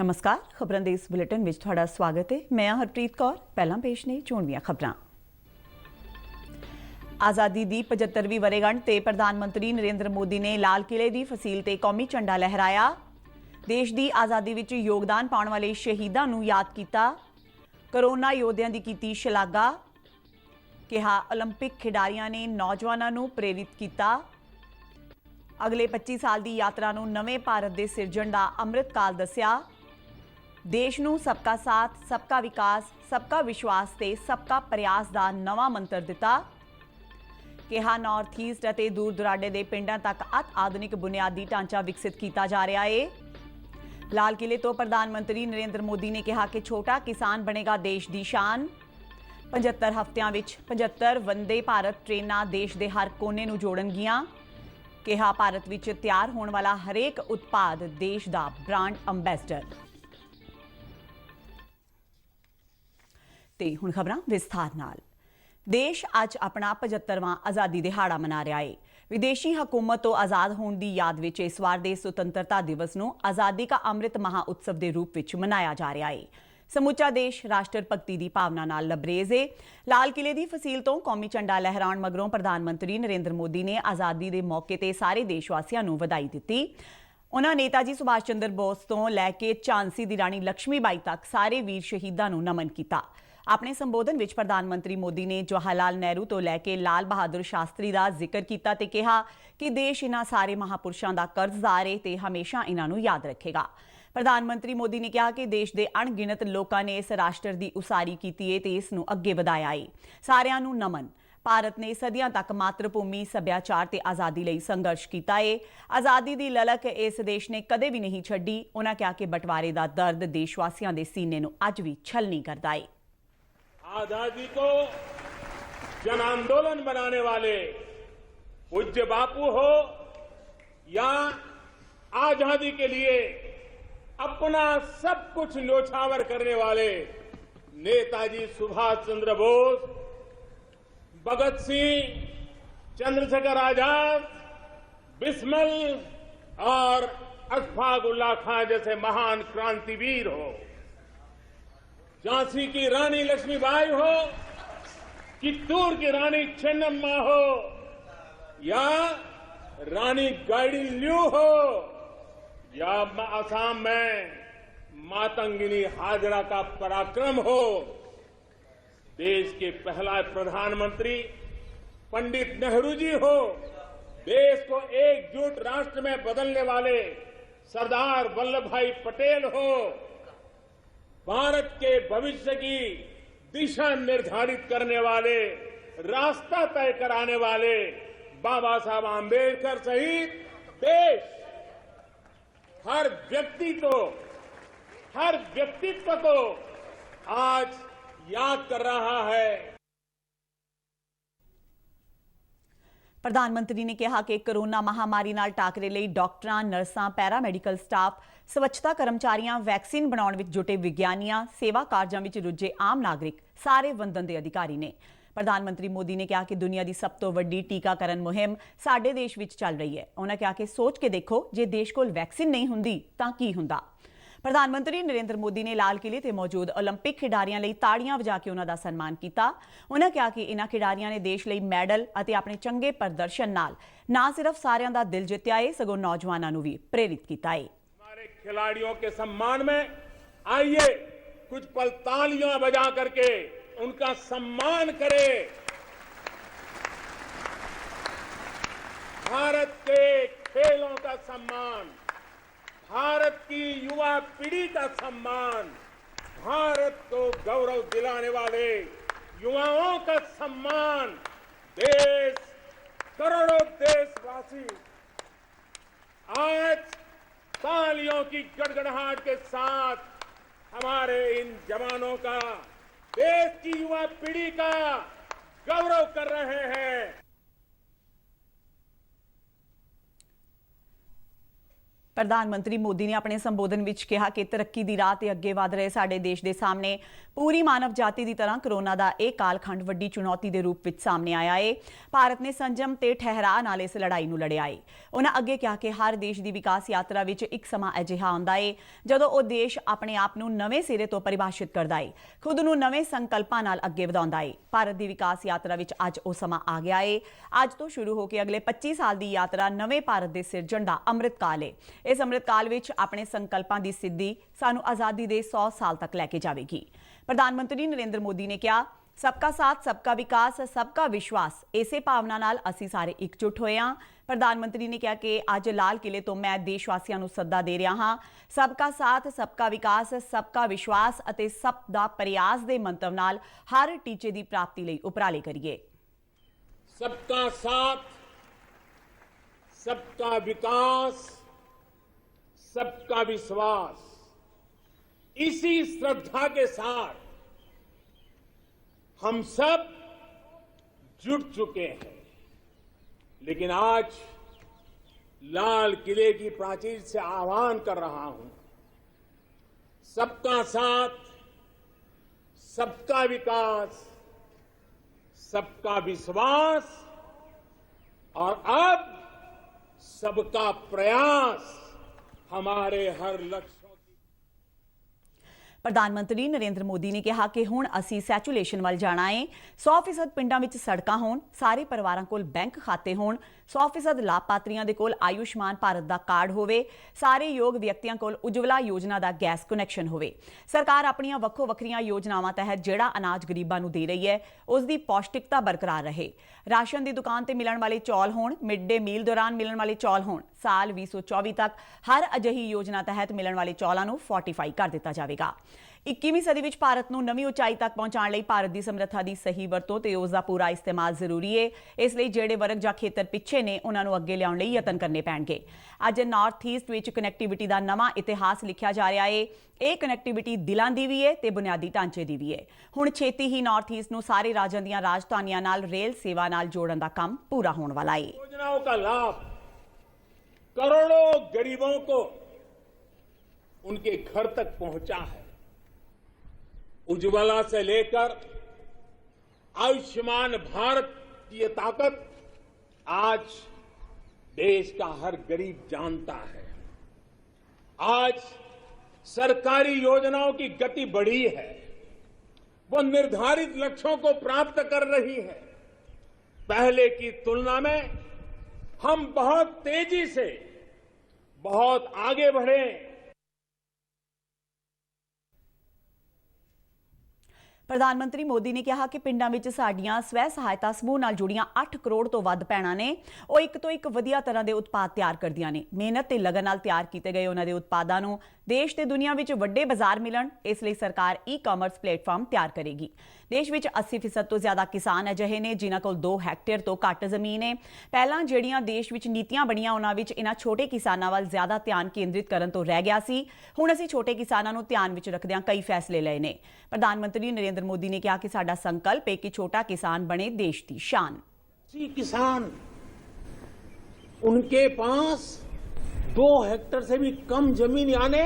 नमस्कार, खबरों के इस बुलेटिन में तुहाडा स्वागत है। मैं हरप्रीत कौर। पहला पेश ने चोणवीआं खबरां। आज़ादी की 75वीं वर्षगांठ ते प्रधानमंत्री नरेंद्र मोदी ने लाल किले की फसील ते कौमी झंडा लहराया। देश की आज़ादी विच योगदान पाउण वाले शहीदां नूं याद किया। कोरोना योद्धियां दी कीती शलाघा। कहा ओलंपिक खिडारियां ने नौजवानों नूं प्रेरित किया। अगले 25 साल की यात्रा नूं नवे भारत के सिरजण का अमृत काल दस्या। देश नूं सबका साथ, सबका विकास, सबका विश्वास ते सबका प्रयास का नवा मंत्र दिता। कहा नॉर्थ ईस्ट और दूर दुराडे के पिंडां तक अति आधुनिक बुनियादी ढांचा विकसित किया जा रहा है। लाल किले तो प्रधानमंत्री नरेंद्र मोदी ने कहा कि छोटा किसान बनेगा देश की शान। 75 हफ्तियां विच 75 वंदे भारत ट्रेनां देश के हर कोने नूं जोड़नगियां। कहा भारत विच तैयार होने वाला हरेक उत्पाद देश का ब्रांड अंबैसडर। ते हुण खबरां विस्तार नाल। देश अज अपना 75वां आज़ादी दिहाड़ा मना रहा है। विदेशी हुकूमत तो आज़ाद होने की याद विच इस बार दे सुतंत्रता दिवस नूं आज़ादी का अमृत महाउत्सव के रूप में मनाया जा रहा है। समूचा देश राष्ट्र भगती की भावना नाल लबरेज है। लाल किले की फसील तो कौमी झंडा लहराउण मगरों प्रधानमंत्री नरेंद्र मोदी ने आज़ादी के मौके पर सारे देशवासियों नूं वधाई दित्ती। उन्होंने नेताजी सुभाष चंद्र बोस तो लैके झांसी की राणी लक्ष्मीबाई तक सारे वीर शहीदों नूं नमन किया। अपने संबोधन विच प्रधानमंत्री मोदी ने जवाहरलाल नेहरू तो लैके लाल बहादुर शास्त्री का जिक्र किया ते कहा कि देश इन्हां सारे महापुरुषों का कर्जदार है ते हमेशा इन्हां नूं याद रखेगा। प्रधानमंत्री मोदी ने कहा कि देश के अणगिणत लोगों ने इस राष्ट्र की उसारी की है ते इस नूं अगे वधाया है। सारिआं नूं नमन। भारत ने सदियां तक मातृभूमि सभ्याचार ते आज़ादी लई संघर्ष किया है। आज़ादी की ललक इस देश ने कदे भी नहीं छड्डी। उन्होंने कहा कि बंटवारे का दर्द देशवासियों के सीने नूं अज भी छल नहीं करता है। आजादी को जन आंदोलन बनाने वाले पूज्य बापू हो या आजादी के लिए अपना सब कुछ न्योछावर करने वाले नेताजी सुभाष चंद्र बोस, भगत सिंह, चंद्रशेखर आजाद, बिस्मिल और अशफाक उल्लाह खां जैसे महान क्रांतिवीर हो, झांसी की रानी लक्ष्मीबाई हो, चित्तूर की रानी चेन्नम्मा हो या रानी गाइडिंलियू हो या असम में मातंगिनी हाजरा का पराक्रम हो, देश के पहला प्रधानमंत्री पंडित नेहरू जी हो, देश को एकजुट राष्ट्र में बदलने वाले सरदार वल्लभ भाई पटेल हो, भारत के भविष्य की दिशा निर्धारित करने वाले, रास्ता तय कराने वाले बाबा साहब आंबेडकर सहित देश हर व्यक्तित्व को आज याद कर रहा है। प्रधानमंत्री ने कहा कि कोरोना महामारी नाल टाकरे लई डॉक्टरां, नर्सां, पैरामैडिकल स्टाफ, स्वच्छता कर्मचारियां, वैक्सीन बनाउण विच जुटे विग्यानियां, सेवा कार्जां विच रुझे आम नागरिक सारे वंदन दे अधिकारी ने। प्रधानमंत्री मोदी ने कहा कि दुनिया की सब तो वड्डी टीकाकरण मुहिम साडे देश विच चल रही है। उन्होंने कहा कि सोच के देखो जे देश कोल वैक्सीन नहीं हुंदी तां की हुंदा। प्रधानमंत्री नरेंद्र मोदी ने लाल किले ते मौजूद ओलंपिक खिडारियां लई ताड़ियां वजा के उन्हां दा सन्मान किया। उन्होंने कहा कि इन्हां खिडारियां ने देश लई मैडल अते अपने चंगे प्रदर्शन नाल ना सिर्फ सारियां दा दिल जित्या है सगों नौजवानों नूं भी प्रेरित किया है। हमारे खिलाड़ियों के सम्मान में आइए कुछ पल तालियां बजा करके उनका सम्मान करें। भारत के खेलों का सम्मान, भारत की युवा पीढ़ी का सम्मान, भारत को गौरव दिलाने वाले युवाओं का सम्मान, देश, करोड़ों देशवासी आज तालियों की गड़गड़ाहट के साथ हमारे इन जवानों का, देश की युवा पीढ़ी का गौरव कर रहे हैं। ਪ੍ਰਧਾਨ ਮੰਤਰੀ ਮੋਦੀ ਨੇ ਆਪਣੇ ਸੰਬੋਧਨ ਵਿੱਚ ਕਿਹਾ ਕਿ ਤਰੱਕੀ ਦੀ ਰਾਹ ਤੇ ਅੱਗੇ ਵਧ ਰਹੇ ਸਾਡੇ ਦੇਸ਼ ਦੇ ਸਾਹਮਣੇ ਪੂਰੀ ਮਾਨਵ ਜਾਤੀ ਦੀ ਤਰ੍ਹਾਂ ਕਰੋਨਾ ਦਾ ਇਹ ਕਾਲਖੰਡ ਵੱਡੀ ਚੁਣੌਤੀ ਦੇ ਰੂਪ ਵਿੱਚ ਸਾਹਮਣੇ ਆਇਆ ਹੈ। ਭਾਰਤ ਨੇ ਸੰਜਮ ਤੇ ਠਹਿਰਾਅ ਨਾਲ ਇਸ ਲੜਾਈ ਨੂੰ ਲੜਿਆ ਹੈ। ਉਹਨਾਂ ਅੱਗੇ ਕਿਹਾ ਕਿ ਹਰ ਦੇਸ਼ ਦੀ ਵਿਕਾਸ ਯਾਤਰਾ ਵਿੱਚ ਇੱਕ ਸਮਾਂ ਅਜਿਹਾ ਆਉਂਦਾ ਹੈ ਜਦੋਂ ਉਹ ਦੇਸ਼ ਆਪਣੇ ਆਪ ਨੂੰ ਨਵੇਂ ਸਿਰੇ ਤੋਂ ਪਰਿਭਾਸ਼ਿਤ ਕਰਦਾ ਹੈ, ਖੁਦ ਨੂੰ ਨਵੇਂ ਸੰਕਲਪਾਂ ਨਾਲ ਅੱਗੇ ਵਧਾਉਂਦਾ ਹੈ। ਭਾਰਤ ਦੀ ਵਿਕਾਸ ਯਾਤਰਾ ਵਿੱਚ ਅੱਜ ਉਹ ਸਮਾਂ ਆ ਗਿਆ ਹੈ। ਅੱਜ ਤੋਂ ਸ਼ੁਰੂ ਹੋ ਕੇ ਅਗਲੇ 25 ਸਾਲ ਦੀ ਯਾਤਰਾ ਨਵੇਂ ਭਾਰਤ ਦੇ ਸਿਰਜਣ ਦਾ ਅੰਮ੍ਰਿਤ ਕਾਲ ਹੈ। ਇਸ ਅੰਮ੍ਰਿਤ ਕਾਲ ਵਿੱਚ ਆਪਣੇ ਸੰਕਲਪਾਂ ਦੀ ਸਿੱਧੀ ਸਾਨੂੰ ਆਜ਼ਾਦੀ ਦੇ 100 ਸਾਲ ਤੱਕ ਲੈ ਕੇ ਜਾਵੇਗੀ। ਪ੍ਰਧਾਨ ਮੰਤਰੀ ਨਰਿੰਦਰ ਮੋਦੀ ਨੇ ਕਿਹਾ, सबका साथ सबका विकास सबका विश्वास, इसे भावना नाल असी सारे एकजुट होए हां। प्रधानमंत्री ने कहा कि अज लाल किले तो मैं देशवासियों नूं सद्दा दे रहा हां, सबका साथ सबका विकास सबका विश्वास अते सब दा प्रयास दे मंतव नाल हर टीचे दी प्राप्ति लई उपराले करिए। सबका साथ सबका विकास सबका विश्वास, इसी श्रद्धा के साथ हम सब जुट चुके हैं। लेकिन आज लाल किले की प्राचीर से आह्वान कर रहा हूं, सबका साथ सबका विकास सबका विश्वास और अब सबका प्रयास हमारे हर लक्ष्य। प्रधानमंत्री नरेंद्र मोदी ने कहा कि हुण असी सैचुलेशन वाल जाना है। 100% पिंडां विच सड़कां होण, सारे परिवारां कोल बैंक खाते होण, 100% लाभपात्रियां दे कोल आयुष्मान भारत दा कार्ड होवे, सारे योग व्यक्तियां कोल उज्जवला योजना दा गैस कनैक्शन होवे। सरकार अपणियां वक्खो वक्खरियां योजनावां तहत जिहड़ा अनाज गरीबां नूं दे रही है उस दी पौष्टिकता बरकरार रहे। राशन दी दुकान ते मिलण वाले चौल होण, मिड डे मील दौरान मिलण वाले चौल होण, साल 2024 तक हर अजिही योजना तहत मिलण वाले चौलां नूं फोर्टिफाई कर दिता जावेगा। 21ਵੀਂ सदी विच भारत नूं नवीं उचाई तक पहुंचाउण लई भारत दी समर्था दी सही वरतों ते उस दा पूरा इस्तेमाल जरूरी है। इस लई ਜਿਹੜੇ वर्ग ਜਾਂ ਖੇਤਰ ਪਿੱਛੇ ਨੇ ਉਹਨਾਂ ਨੂੰ ਅੱਗੇ ਲਿਆਉਣ ਲਈ ਯਤਨ ਕਰਨੇ ਪੈਣਗੇ। ਅੱਜ ਨਾਰਥ ਈਸਟ ਵਿੱਚ ਕਨੈਕਟੀਵਿਟੀ ਦਾ ਨਵਾਂ ਇਤਿਹਾਸ ਲਿਖਿਆ ਜਾ ਰਿਹਾ ਹੈ। ਇਹ ਕਨੈਕਟੀਵਿਟੀ ਦਿਲਾਂ ਦੀ ਵੀ ਹੈ ਤੇ ਬੁਨਿਆਦੀ ਢਾਂਚੇ ਦੀ ਵੀ ਹੈ। ਹੁਣ ਛੇਤੀ ਹੀ ਨਾਰਥ ਈਸਟ ਨੂੰ ਸਾਰੇ ਰਾਜਾਂ ਦੀਆਂ ਰਾਜਧਾਨੀਆਂ ਨਾਲ ਰੇਲ ਸੇਵਾ ਨਾਲ ਜੋੜਨ ਦਾ ਕੰਮ ਪੂਰਾ ਹੋਣ ਵਾਲਾ ਹੈ। योजनाओं का लाभ करोड़ों गरीबों को उनके घर तक पहुंचा है। उज्ज्वला से लेकर आयुष्मान भारत की ये ताकत आज देश का हर गरीब जानता है। आज सरकारी योजनाओं की गति बढ़ी है, वो निर्धारित लक्ष्यों को प्राप्त कर रही है। पहले की तुलना में हम बहुत तेजी से बहुत आगे बढ़े। प्रधानमंत्री मोदी ने कहा कि पिंडां विच साडीआं स्वै सहायता समूह नाल जुड़ियां 8 करोड़ तो वध भैणां ने ਉਹ ਇੱਕ ਤੋਂ ਇੱਕ ਵਧੀਆ ਤਰ੍ਹਾਂ ਦੇ ਉਤਪਾਦ ਤਿਆਰ ਕਰਦੀਆਂ ਨੇ। ਮਿਹਨਤ ਤੇ ਲਗਨ ਨਾਲ ਤਿਆਰ ਕੀਤੇ ਗਏ ਉਹਨਾਂ ਦੇ ਉਤਪਾਦਾਂ ਨੂੰ ਦੇਸ਼ ਤੇ ਦੁਨੀਆ ਵਿੱਚ ਵੱਡੇ ਬਾਜ਼ਾਰ ਮਿਲਣ, ਇਸ ਲਈ ਸਰਕਾਰ ਈ-ਕਾਮਰਸ ਪਲੇਟਫਾਰਮ ਤਿਆਰ ਕਰੇਗੀ। ਦੇਸ਼ ਵਿੱਚ 80% ਤੋਂ ਜ਼ਿਆਦਾ ਕਿਸਾਨ ਅਜਿਹੇ ਨੇ ਜਿਨ੍ਹਾਂ ਕੋਲ 2 ਹੈਕਟੇਅਰ ਤੋਂ ਘੱਟ ਜ਼ਮੀਨ ਹੈ। ਪਹਿਲਾਂ ਜਿਹੜੀਆਂ ਦੇਸ਼ ਵਿੱਚ ਨੀਤੀਆਂ ਬਣੀਆਂ ਉਹਨਾਂ ਵਿੱਚ ਇਹਨਾਂ ਛੋਟੇ ਕਿਸਾਨਾਂ ਵੱਲ ਜ਼ਿਆਦਾ ਧਿਆਨ ਕੇਂਦਰਿਤ ਕਰਨ ਤੋਂ ਰਹਿ ਗਿਆ ਸੀ। ਹੁਣ ਅਸੀਂ ਛੋਟੇ ਕਿਸਾਨਾਂ ਨੂੰ ਧਿਆਨ ਵਿੱਚ ਰੱਖਦਿਆਂ ਕਈ ਫੈਸਲੇ ਲਏ ਨੇ। ਪ੍ਰਧਾਨ ਮੰਤਰੀ ਨਰਿੰਦਰ मोदी ने कहा कि साडा संकल्प है कि छोटा किसान बने देश की शान। किसान उनके पास 2 हेक्टेयर से भी कम जमीन, यानी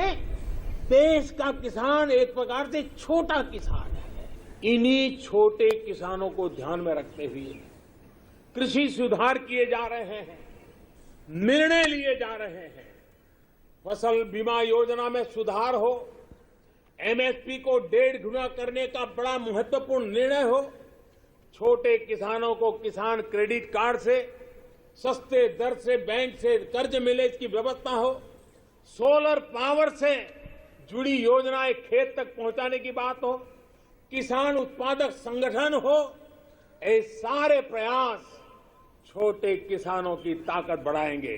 देश का किसान एक प्रकार से छोटा किसान है। इन्हीं छोटे किसानों को ध्यान में रखते हुए कृषि सुधार किए जा रहे हैं, निर्णय लिए जा रहे हैं। फसल बीमा योजना में सुधार हो, एमएसपी को 1.5 गुना करने का बड़ा महत्वपूर्ण निर्णय हो, छोटे किसानों को किसान क्रेडिट कार्ड से सस्ते दर से बैंक से कर्ज मिले इसकी व्यवस्था हो, सोलर पावर से जुड़ी योजनाएं खेत तक पहुंचाने की बात हो, किसान उत्पादक संगठन हो, ये सारे प्रयास छोटे किसानों की ताकत बढ़ाएंगे।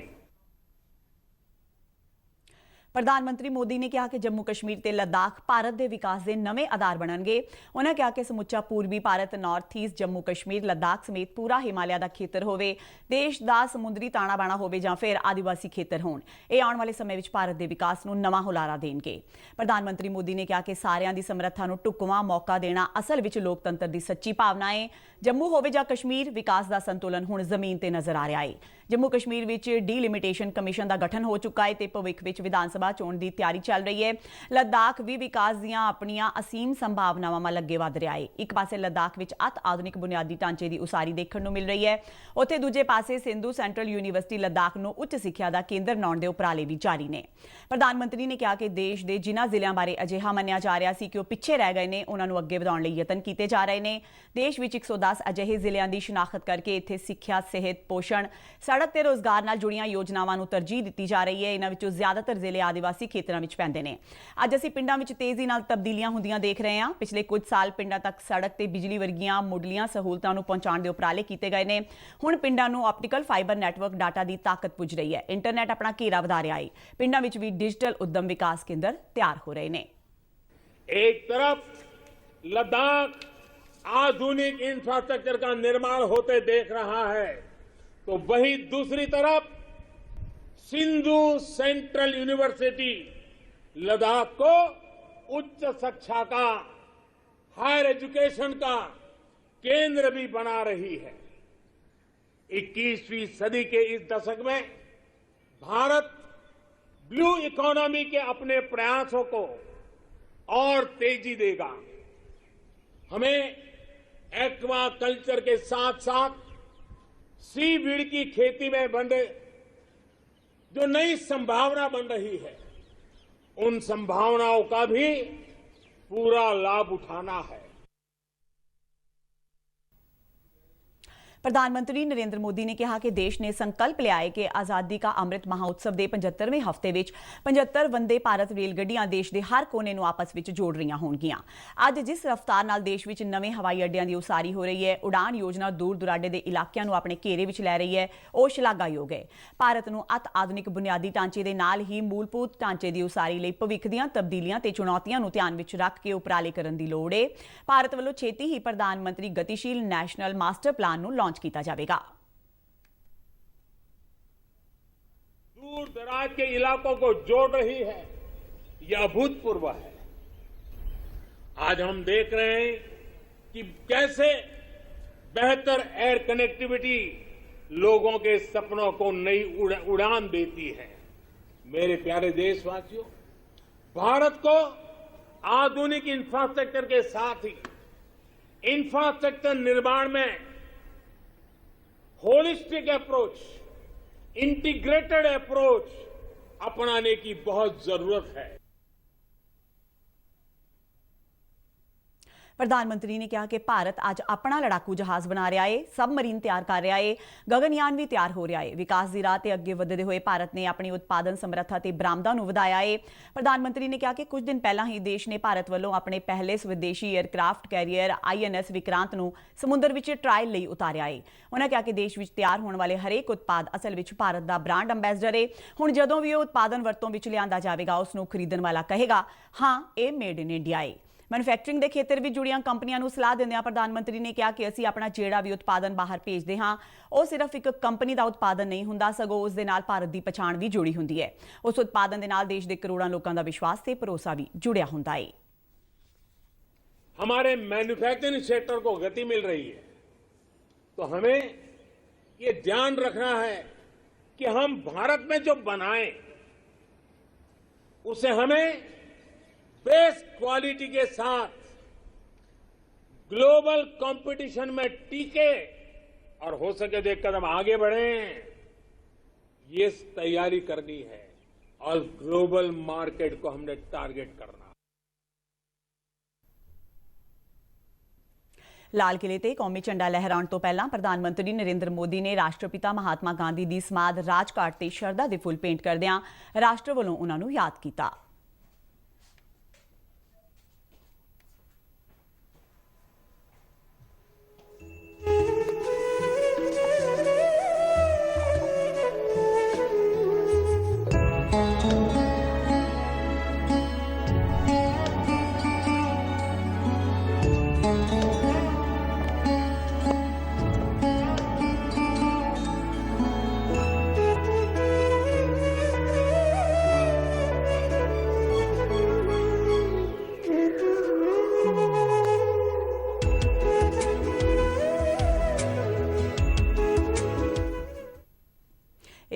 प्रधानमंत्री मोदी ने कहा कि जम्मू कश्मीर ते लद्दाख भारत के विकास के नवे आधार बनणगे। उन्होंने कहा कि समुचा पूर्वी भारत नॉर्थ ईस्ट जम्मू कश्मीर लद्दाख समेत पूरा हिमालय का खेतर होवे, देश का समुद्री ताणा बाणा होवे जां फिर आदिवासी खेतर होण, ये आने वाले समय में भारत के विकास नूं नवां हुलारा देणगे। प्रधानमंत्री मोदी ने कहा कि सारियां दी समर्था नूं ढुकवां मौका देना असल विच लोकतंत्र की सच्ची भावना है। ਜੰਮੂ ਹੋਵੇ ਜਾਂ ਕਸ਼ਮੀਰ, ਵਿਕਾਸ ਦਾ ਸੰਤੁਲਨ ਹੁਣ ਜ਼ਮੀਨ ਤੇ ਨਜ਼ਰ ਆ ਰਿਹਾ ਹੈ। ਜੰਮੂ ਕਸ਼ਮੀਰ ਵਿੱਚ ਡੀਲਿਮਿਟੇਸ਼ਨ ਕਮਿਸ਼ਨ ਦਾ ਗਠਨ ਹੋ ਚੁੱਕਾ ਹੈ ਤੇ ਭਵਿੱਖ ਵਿੱਚ ਵਿਧਾਨ ਸਭਾ ਚੋਣ ਦੀ ਤਿਆਰੀ ਚੱਲ ਰਹੀ ਹੈ। ਲੱਦਾਖ ਵੀ ਵਿਕਾਸ ਦੀਆਂ ਆਪਣੀਆਂ ਅਸੀਮ ਸੰਭਾਵਨਾਵਾਂ ਵੱਲ ਅੱਗੇ ਵਧ ਰਿਹਾ ਹੈ। ਇੱਕ ਪਾਸੇ ਲੱਦਾਖ ਵਿੱਚ ਅਤ ਆਧੁਨਿਕ ਬੁਨਿਆਦੀ ਢਾਂਚੇ ਦੀ ਉਸਾਰੀ ਦੇਖਣ ਨੂੰ ਮਿਲ ਰਹੀ ਹੈ, ਉੱਥੇ ਦੂਜੇ ਪਾਸੇ ਸਿੰਧੂ ਸੈਂਟਰਲ ਯੂਨੀਵਰਸਿਟੀ ਲੱਦਾਖ ਨੂੰ ਉੱਚ ਸਿੱਖਿਆ ਦਾ ਕੇਂਦਰ ਬਣਾਉਣ ਦੇ ਉਪਰਾਲੇ ਵੀ ਜਾਰੀ ਨੇ। ਪ੍ਰਧਾਨ ਮੰਤਰੀ ਨੇ ਕਿਹਾ ਕਿ ਦੇਸ਼ ਦੇ ਜਿਨ੍ਹਾਂ ਜ਼ਿਲ੍ਹਿਆਂ ਬਾਰੇ ਅਜਿਹਾ ਮੰਨਿਆ ਜਾ ਰਿਹਾ ਸੀ ਕਿ ਉਹ ਪਿੱਛੇ ਰਹਿ ਗਏ ਨੇ, ਉਹਨਾਂ ਨੂੰ ਅੱਗੇ ਵਧਾਉਣ ਲਈ ਯਤਨ ਕੀਤੇ ਜਾ ਰਹੇ ਨੇ। ਦੇਸ਼ ਵਿੱਚ 110 ਅਜਿਹੇ ਜ਼ਿਲ੍ਹਿਆਂ ਦੀ ਸ਼ਨਾਖਤ ਕਰਕੇ ਇੱਥੇ ਸਿੱਖਿਆ, ਸਿਹਤ, ਪੋਸ਼ਣ, ਸੜਕ ਤੇ ਰੋਜ਼ਗਾਰ ਨਾਲ ਜੁੜੀਆਂ ਯੋਜਨਾਵਾਂ ਨੂੰ ਤਰਜੀਹ ਦਿੱਤੀ ਜਾ ਰਹੀ ਹੈ। ਇਹਨਾਂ ਵਿੱਚੋਂ ਜ਼ਿਆਦਾਤਰ ਜ਼ਿਲ੍ਹੇ ਆਦੀਵਾਸੀ ਖੇਤਰਾਂ ਵਿੱਚ ਪੈਂਦੇ ਨੇ। ਅੱਜ ਅਸੀਂ ਪਿੰਡਾਂ ਵਿੱਚ ਤੇਜ਼ੀ ਨਾਲ ਤਬਦੀਲੀਆਂ ਹੁੰਦੀਆਂ ਦੇਖ ਰਹੇ ਹਾਂ। ਪਿਛਲੇ ਕੁਝ ਸਾਲ ਪਿੰਡਾਂ ਤੱਕ ਸੜਕ ਤੇ ਬਿਜਲੀ ਵਰਗੀਆਂ ਮੁੱਢਲੀਆਂ ਸਹੂਲਤਾਂ ਨੂੰ ਪਹੁੰਚਾਉਣ ਦੇ ਉਪਰਾਲੇ ਕੀਤੇ ਗਏ ਨੇ। ਹੁਣ ਪਿੰਡਾਂ ਨੂੰ ਆਪਟੀਕਲ ਫਾਈਬਰ ਨੈਟਵਰਕ ਡਾਟਾ ਦੀ ਤਾਕਤ ਪੁੱਜ ਰਹੀ ਹੈ। ਇੰਟਰਨੈਟ ਆਪਣਾ ਘੇਰਾ ਵਧਾ ਰਿਹਾ ਹੈ। ਪਿੰਡਾਂ ਵਿੱਚ ਵੀ ਡਿजिटल उद्यम विकास केंद्र तैयार हो रहे हैं। एक तरफ लद्दाख आधुनिक इंफ्रास्ट्रक्चर का निर्माण होते देख रहा है, तो वहीं दूसरी तरफ सिंधु सेंट्रल यूनिवर्सिटी लद्दाख को उच्च शिक्षा का, हायर एजुकेशन का केंद्र भी बना रही है। 21वीं सदी के इस दशक में भारत ब्लू इकोनॉमी के अपने प्रयासों को और तेजी देगा। हमें एक्वा कल्चर के साथ साथ सीवीड की खेती में बन रहे जो नई संभावना बन रही है, उन संभावनाओं का भी पूरा लाभ उठाना है। प्रधानमंत्री नरेंद्र मोदी ने कहा कि देश ने संकल्प लिया है कि आज़ादी का अमृत महोत्सव के 75वें हफ्ते में 75 वंदे भारत रेल गड्डियां देश के हर कोने ਨੂੰ आपस में जोड़ रही होणगियां। ਅੱਜ जिस रफ्तार नाल देश में नवे हवाई अड्डियां की उसारी हो रही है, उड़ान योजना दूर दुराडे के इलाकों को अपने घेरे में लै रही है, वह शलाघायोग है। भारत ਨੂੰ अत आधुनिक बुनियादी ढांचे के नाल ही मूलभूत ढांचे की उसारी ਲਈ ਭਵਿੱਖ ਦੀਆਂ ਤਬਦੀਲੀਆਂ ਤੇ ਚੁਣੌਤੀਆਂ ਨੂੰ ਧਿਆਨ ਵਿੱਚ ਰੱਖ ਕੇ ਉਪਰਾਲੇ ਕਰਨ ਦੀ ਲੋੜ ਹੈ। ਭਾਰਤ ਵੱਲੋਂ ਛੇਤੀ ਹੀ ਪ੍ਰਧਾਨ ਮੰਤਰੀ ਗਤੀਸ਼ੀਲ ਨੈਸ਼ਨਲ ਮਾਸਟਰ ਪਲਾਨ ਨੂੰ ਲਾਂਚ किया जाएगा। दूर दराज के इलाकों को जोड़ रही है, यह अभूतपूर्व है। आज हम देख रहे हैं कि कैसे बेहतर एयर कनेक्टिविटी लोगों के सपनों को नई उड़ान देती है। मेरे प्यारे देशवासियों, भारत को आधुनिक इंफ्रास्ट्रक्चर के साथ ही इंफ्रास्ट्रक्चर निर्माण में होलिस्टिक अप्रोच, इंटीग्रेटेड अप्रोच अपनाने की बहुत जरूरत है। प्रधानमंत्री ने कहा कि भारत आज अपना लड़ाकू जहाज बना रहा है, सबमरीन तैयार कर रहा है, गगनयान भी तैयार हो रहा है। विकास की राह ते अगे वधदे हुए भारत ने अपनी उत्पादन समर्था ते बरामदां नूं वधाया है। प्रधानमंत्री ने कहा कि कुछ दिन पहला ही देश ने भारत वालों अपने पहले स्वदेशी एयरक्राफ्ट कैरियर INS विक्रांत नूं समुद्र विच ट्रायल लई उतारिया है। उन्होंने कहा कि देश विच तैयार होने वाले हरेक उत्पाद असल विच भारत दा ब्रांड अंबैसडर है। हुण जदों भी उत्पादन वरतों विच लिआंदा जावेगा, उस नूं खरीदण वाला कहेगा हाँ ये मेड इन इंडिया है। मैन्युफैक्चरिंग के खेतर में जुड़ियां कंपनियां नूं सलाह दिंदिआं प्रधानमंत्री ने कहा कि असीं अपना जिहड़ा भी उत्पादन बाहर भेजदे हां, ਉਹ सिर्फ एक कंपनी का उत्पादन नहीं हुंदा, सगों उस दे नाल भारत की पछाण भी जुड़ी हुंदी है। उस उत्पादन दे नाल देश के करोड़ों लोगों का विश्वास ते भरोसा भी जुड़िया हुंदा है। हमारे मैन्युफैक्चरिंग सेक्टर को गति मिल रही है, तो हमें ये ध्यान रखना है कि हम भारत में जो बनाएं उसे हमें बेस्ट क्वालिटी के साथ ग्लोबल कंपटीशन में टिके और हो सके तो एक कदम आगे बढ़े, ये तैयारी करनी है और ग्लोबल मार्केट को हमने टारगेट करना। लाल किले ते कौमी झंडा लहराउण तो पहला प्रधानमंत्री नरेंद्र मोदी ने राष्ट्रपिता महात्मा गांधी की समाध राजघाट ते शरधा दे फुल भेंट करदिआं राष्ट्र वल्लों उन्हां नूं याद कीता।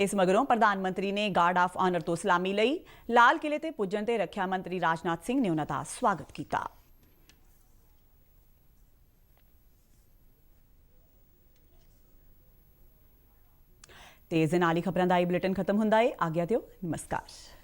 इस मगरों प्रधानमंत्री ने गार्ड ऑफ ऑनर तो सलामी लई। लाल किले ते पुज्जण ते रक्षा मंत्री राजनाथ सिंह ने उन्हां दा स्वागत कीता। ते इस दे नाल ही खबरां दा बुलेटिन खत्म हुंदा है। आग्या दिओ, नमस्कार।